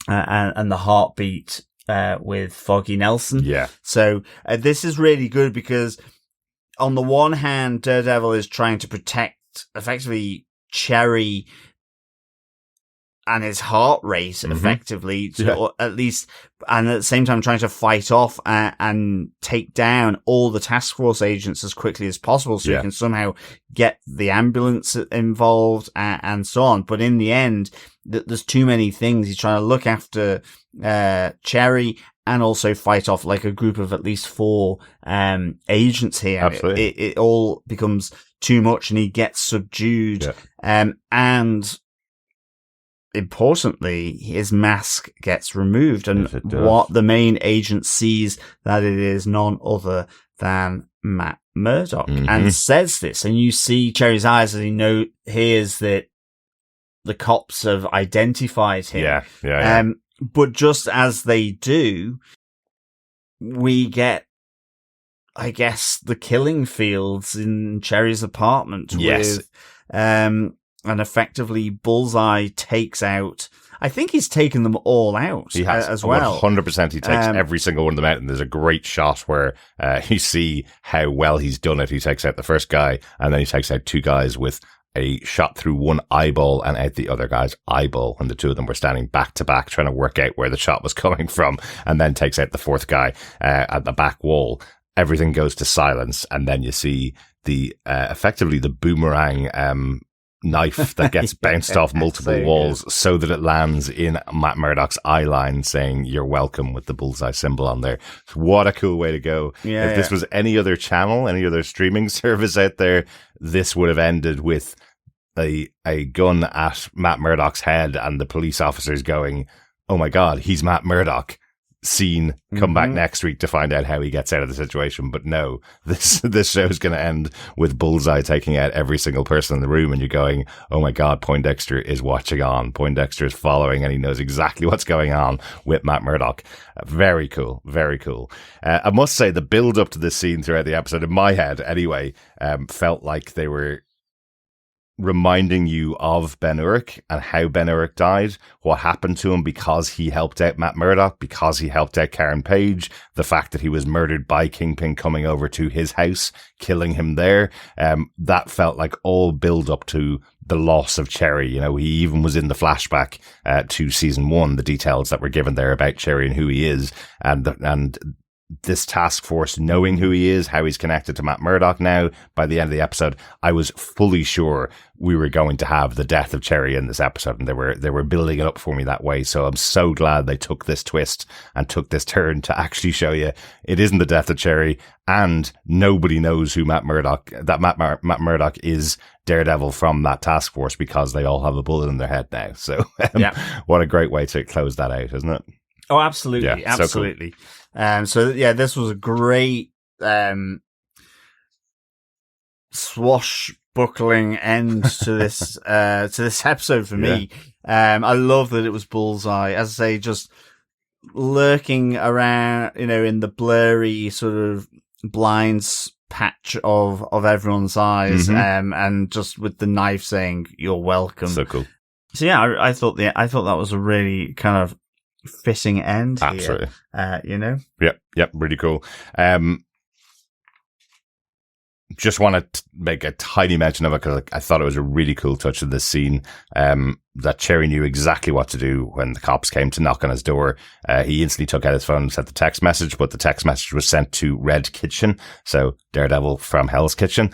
the heartbeat with Foggy Nelson. So this is really good because on the one hand, Daredevil is trying to protect effectively Cherry and his heart rate effectively, to at least, and at the same time trying to fight off and take down all the task force agents as quickly as possible so he can somehow get the ambulance involved and so on. But in the end, there's too many things. He's trying to look after Cherry and also fight off like a group of at least 4 agents here. Absolutely. It all becomes too much, and he gets subdued. And importantly, his mask gets removed, and what the main agent sees that it is none other than Matt Murdock, and says this, and you see Cherry's eyes as he hears that the cops have identified him. But just as they do, we get, I guess, the killing fields in Cherry's apartment with, and effectively Bullseye takes out, I think he's taken them all out. He has, as well. 100%. He takes every single one of them out, and there's a great shot where you see how well he's done it. He takes out the first guy, and then he takes out 2 guys with a shot through one eyeball and out the other guy's eyeball, when the 2 of them were standing back to back trying to work out where the shot was coming from, and then takes out the 4th guy at the back wall. Everything goes to silence, and then you see the effectively the boomerang knife that gets bounced off multiple walls so that it lands in Matt Murdock's eye line, saying "You're welcome" with the bullseye symbol on there. What a cool way to go. If this was any other channel, any other streaming service out there, this would have ended with a gun at Matt Murdock's head and the police officers going, "Oh my God, he's Matt Murdock." Scene, come back next week to find out how he gets out of the situation. But no, this show is going to end with Bullseye taking out every single person in the room, and you're going, oh my God, Poindexter is watching on. Poindexter is following, and he knows exactly what's going on with Matt Murdock. Very cool, very cool. I must say, the build up to this scene throughout the episode, in my head anyway, felt like they were reminding you of Ben Urich and how Ben Urich died, what happened to him because he helped out Matt Murdock, because he helped out Karen Page, the fact that he was murdered by Kingpin coming over to his house, killing him there. That felt like all build up to the loss of Cherry. You know, he even was in the flashback to season 1, the details that were given there about Cherry and who he is, and this task force knowing who he is, how he's connected to Matt Murdock now. By the end of the episode, I was fully sure we were going to have the death of Cherry in this episode, and they were building it up for me that way. So I'm so glad they took this twist and took this turn to actually show you it isn't the death of Cherry, and nobody knows who Matt Murdock is Daredevil from that task force, because they all have a bullet in their head now. So what a great way to close that out, isn't it? Oh, absolutely. Absolutely. So cool. This was a great, swashbuckling end to this episode for me. I love that it was Bullseye, as I say, just lurking around, in the blurry sort of blinds patch of everyone's eyes, and just with the knife saying, "You're welcome." So cool. So I thought that was a really kind of fitting end here. Absolutely. Yep, really cool. Just want to make a tiny mention of it because I thought it was a really cool touch of this scene, that Cherry knew exactly what to do when the cops came to knock on his door. He instantly took out his phone and sent the text message, but the text message was sent to Red Kitchen. So Daredevil from Hell's Kitchen,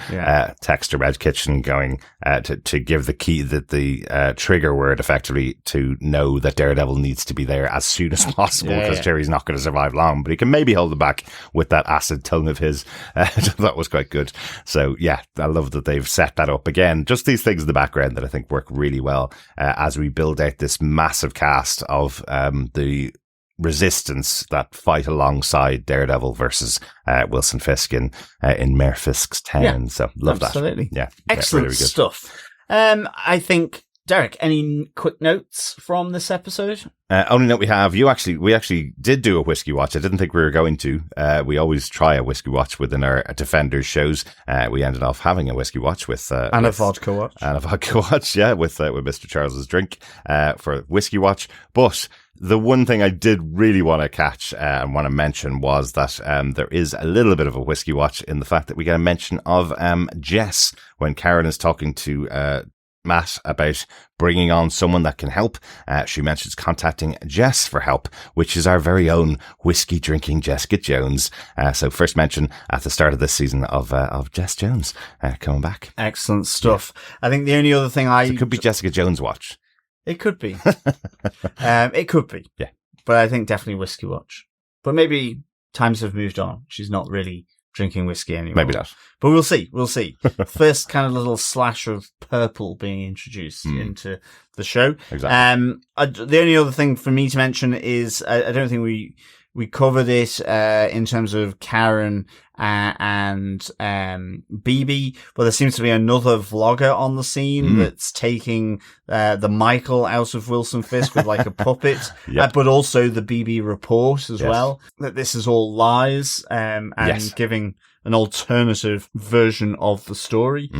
text to Red Kitchen going, to give the key, the trigger word effectively to know that Daredevil needs to be there as soon as possible, because Cherry's not going to survive long, but he can maybe hold him back with that acid tongue of his. That was quite good. So I love that they've set that up again. Just these things in the background that I think work really well, as we build out this massive cast of the resistance that fight alongside Daredevil versus Wilson Fisk in Mayor Fisk's town. So love absolutely. that. Yeah, excellent really good stuff. I think, Derek, any quick notes from this episode? Only note we have, we actually did do a whiskey watch. I didn't think we were going to. We always try a whiskey watch within our Defenders shows. We ended up having a whiskey watch with a vodka watch. And a vodka watch, with Mr. Charles's drink for whiskey watch. But the one thing I did really want to catch and want to mention was that there is a little bit of a whiskey watch in the fact that we get a mention of Jess when Karen is talking to Matt about bringing on someone that can help. She mentions contacting Jess for help, which is our very own whiskey drinking Jessica Jones. So first mention at the start of this season of Jess Jones coming back. Excellent stuff. I think the only other thing it could be Jessica Jones watch. It could be. It could be. Yeah. But I think definitely whiskey watch. But maybe times have moved on. She's not really drinking whiskey anymore. Maybe not. But we'll see. We'll see. First kind of little slash of purple being introduced into the show. Exactly. The only other thing for me to mention is I don't think we covered it in terms of Karen and BB, but there seems to be another vlogger on the scene that's taking the Michael out of Wilson Fisk with like a puppet, but also the BB report as well, that this is all lies and giving an alternative version of the story,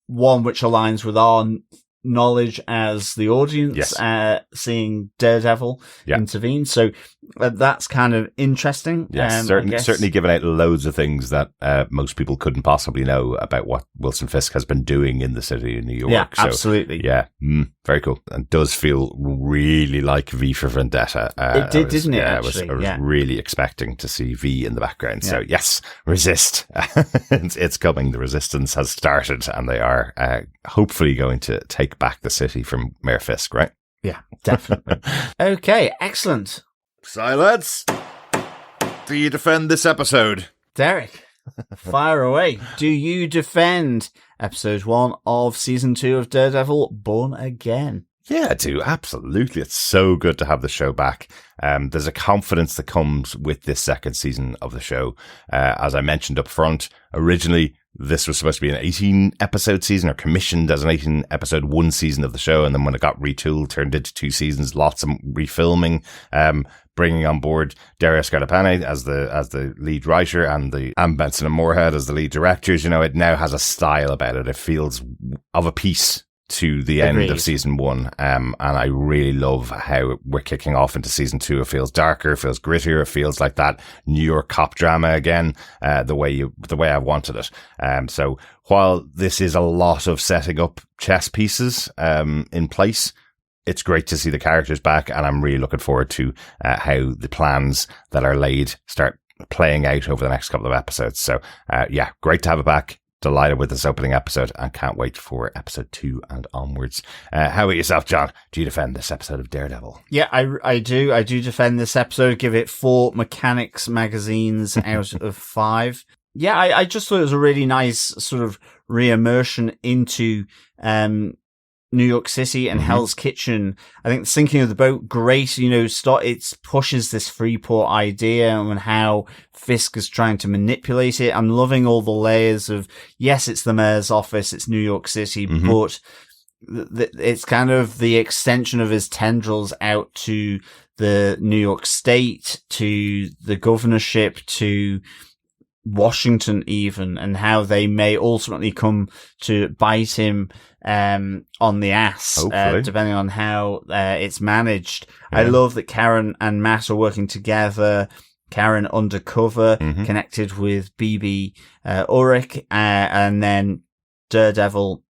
one which aligns with our knowledge as the audience, seeing Daredevil intervene. So that's kind of interesting. Yes, certainly giving out loads of things that most people couldn't possibly know about what Wilson Fisk has been doing in the city of New York. Yeah, absolutely. Yeah, very cool. And does feel really like V for Vendetta. It did, didn't it, actually? I was really expecting to see V in the background. So yes, resist. It's coming. The resistance has started and they are hopefully going to take back the city from Mayor Fisk, right? Yeah, definitely. Okay, excellent. Silence. Do you defend this episode? Derek, fire away. Do you defend episode 1 of season 2 of Daredevil Born Again? Yeah, I do. Absolutely. It's so good to have the show back. There's a confidence that comes with this second season of the show. As I mentioned up front, originally, this was supposed to be an 18 episode season or commissioned as an 18 episode one season of the show. And then when it got retooled, turned into 2 seasons, lots of refilming, bringing on board Dario Scardapane as the lead writer and Benson and Moorhead as the lead directors. You know, it now has a style about it. It feels of a piece to the end of season 1. And I really love how we're kicking off into season 2. It feels darker, it feels grittier, it feels like that New York cop drama again, the way I wanted it. So while this is a lot of setting up chess pieces, in place, it's great to see the characters back, and I'm really looking forward to, how the plans that are laid start playing out over the next couple of episodes. So, great to have it back. Delighted with this opening episode and can't wait for episode 2 and onwards. How about yourself, John? Do you defend this episode of Daredevil? Yeah, I do. I do defend this episode. Give it 4 Mechanics magazines out of 5. Yeah, I just thought it was a really nice sort of re-immersion into New York City and Hell's Kitchen. I think the sinking of the boat, great, it pushes this Freeport idea and how Fisk is trying to manipulate it. I'm loving all the layers of, yes, it's the mayor's office, it's New York City, but it's kind of the extension of his tendrils out to the New York state, to the governorship, to Washington even, and how they may ultimately come to bite him on the ass, depending on how it's managed. Yeah. I love that Karen and Matt are working together. Karen undercover, connected with BB Ulrich, and then Daredevil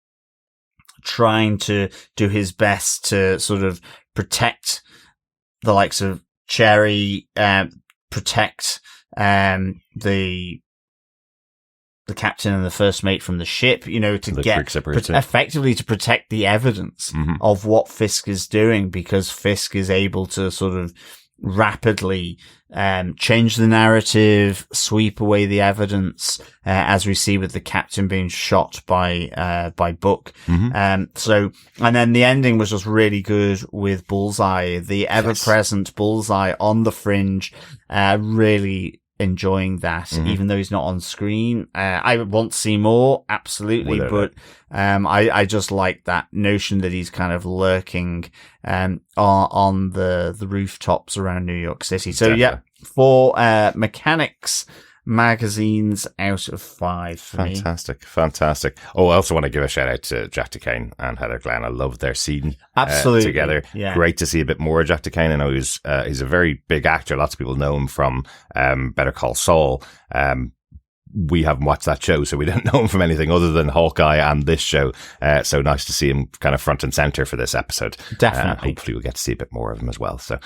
trying to do his best to sort of protect the likes of Cherry, protect the captain and the first mate from the ship, to get effectively to protect the evidence of what Fisk is doing, because Fisk is able to sort of rapidly change the narrative, sweep away the evidence, as we see with the captain being shot by Book. So, and then the ending was just really good with Bullseye, the ever-present Bullseye on the fringe, really enjoying that, even though he's not on screen. I want to see more, absolutely, but I just like that notion that he's kind of lurking on the rooftops around New York City. So definitely. 4 Mechanics magazines out of 5 for me. Fantastic. Oh, I also want to give a shout out to Jack Duquesne and Heather Glenn. I love their scene together. Yeah. Great to see a bit more of Jack Duquesne. I know he's a very big actor. Lots of people know him from Better Call Saul. We haven't watched that show, so we don't know him from anything other than Hawkeye and this show. So nice to see him kind of front and center for this episode. Definitely. Hopefully we'll get to see a bit more of him as well. So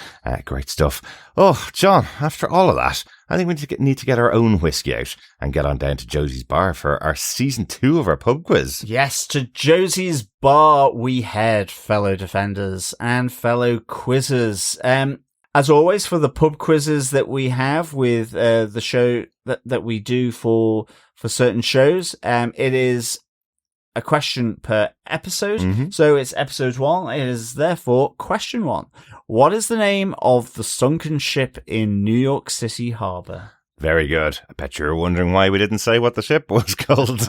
great stuff. Oh, John, after all of that, I think we need to get our own whiskey out and get on down to Josie's bar for our season 2 of our pub quiz. Yes, to Josie's bar we head, fellow defenders and fellow quizzers. As always, for the pub quizzes that we have with the show that we do for certain shows, it is a question per episode. Mm-hmm. So it's episode 1. It is therefore question 1. What is the name of the sunken ship in New York City Harbor? Very good. I bet you're wondering why we didn't say what the ship was called.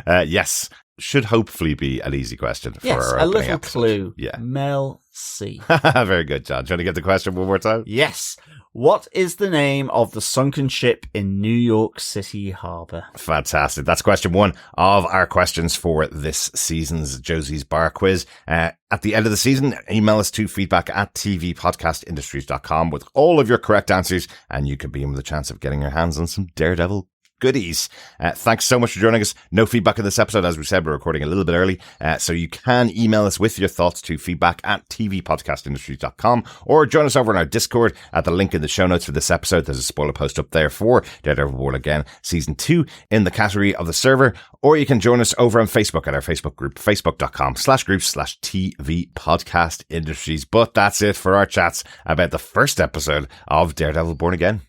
Yes. Should hopefully be an easy question for Yes, our a opening little episode. clue. Yeah. Mel C. Very good, John. Do you want to get the question one more time? Yes. What is the name of the sunken ship in New York City Harbor? Fantastic. That's question 1 of our questions for this season's Josie's Bar Quiz. At the end of the season, email us to feedback@tvpodcastindustries.com with all of your correct answers, and you could be in with a chance of getting your hands on some Daredevil goodies. Thanks so much for joining us. No feedback in this episode. As we said, we're recording a little bit early, so you can email us with your thoughts to feedback@tvpodcastindustries.com, or join us over on our Discord at the link in the show notes for this episode. There's a spoiler post up there for Daredevil Born Again Season 2 in the category of the server, or you can join us over on Facebook at our Facebook group, facebook.com/groups/tvpodcastindustries. But that's it for our chats about the first episode of Daredevil Born Again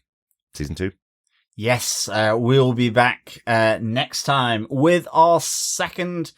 Season 2. Yes, we'll be back next time with our second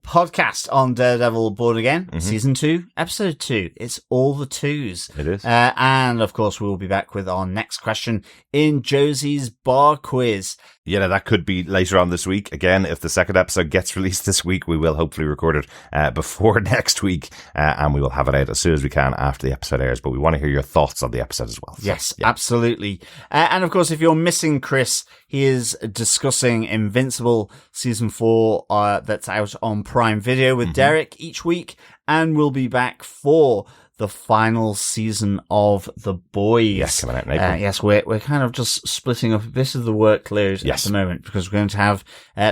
podcast on Daredevil Born Again, Season 2, Episode 2. It's all the twos. It is. And, of course, we'll be back with our next question in Josie's Bar Quiz. Yeah, that could be later on this week. Again, if the second episode gets released this week, we will hopefully record it before next week, and we will have it out as soon as we can after the episode airs. But we want to hear your thoughts on the episode as well. So, Yes, yeah. absolutely. And, of course, if you're missing Chris, he is discussing Invincible Season 4 that's out on Prime Video with Derek each week, and we'll be back for the final season of The Boys. Yes, coming out in April. Yes, we're kind of just splitting up a bit of the workload at the moment, because we're going to have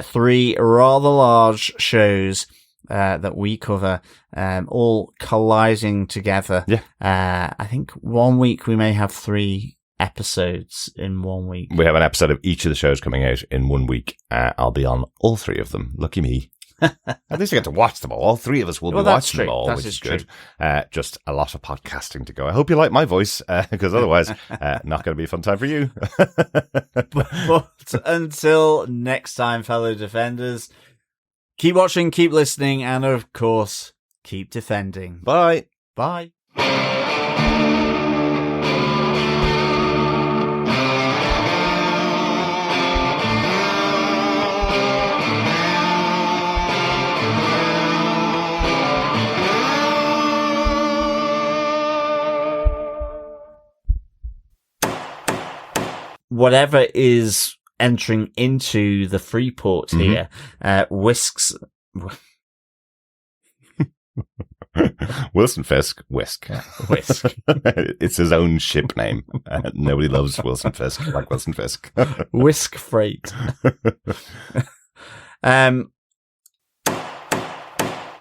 3 rather large shows that we cover, all colliding together. Yeah. I think one week we may have 3 episodes in 1 week. We have an episode of each of the shows coming out in 1 week. I'll be on all 3 of them. Lucky me. At least I get to watch them all. All 3 of us will be watching them all, which is good. Just a lot of podcasting to go. I hope you like my voice, because otherwise, not going to be a fun time for you. But until next time, fellow defenders, keep watching, keep listening, and of course, keep defending. Bye. Bye. Whatever is entering into the Freeport here, whisks. Wilson Fisk, Whisk. Whisk. It's his own ship name. Nobody loves Wilson Fisk like Wilson Fisk. Whisk Freight.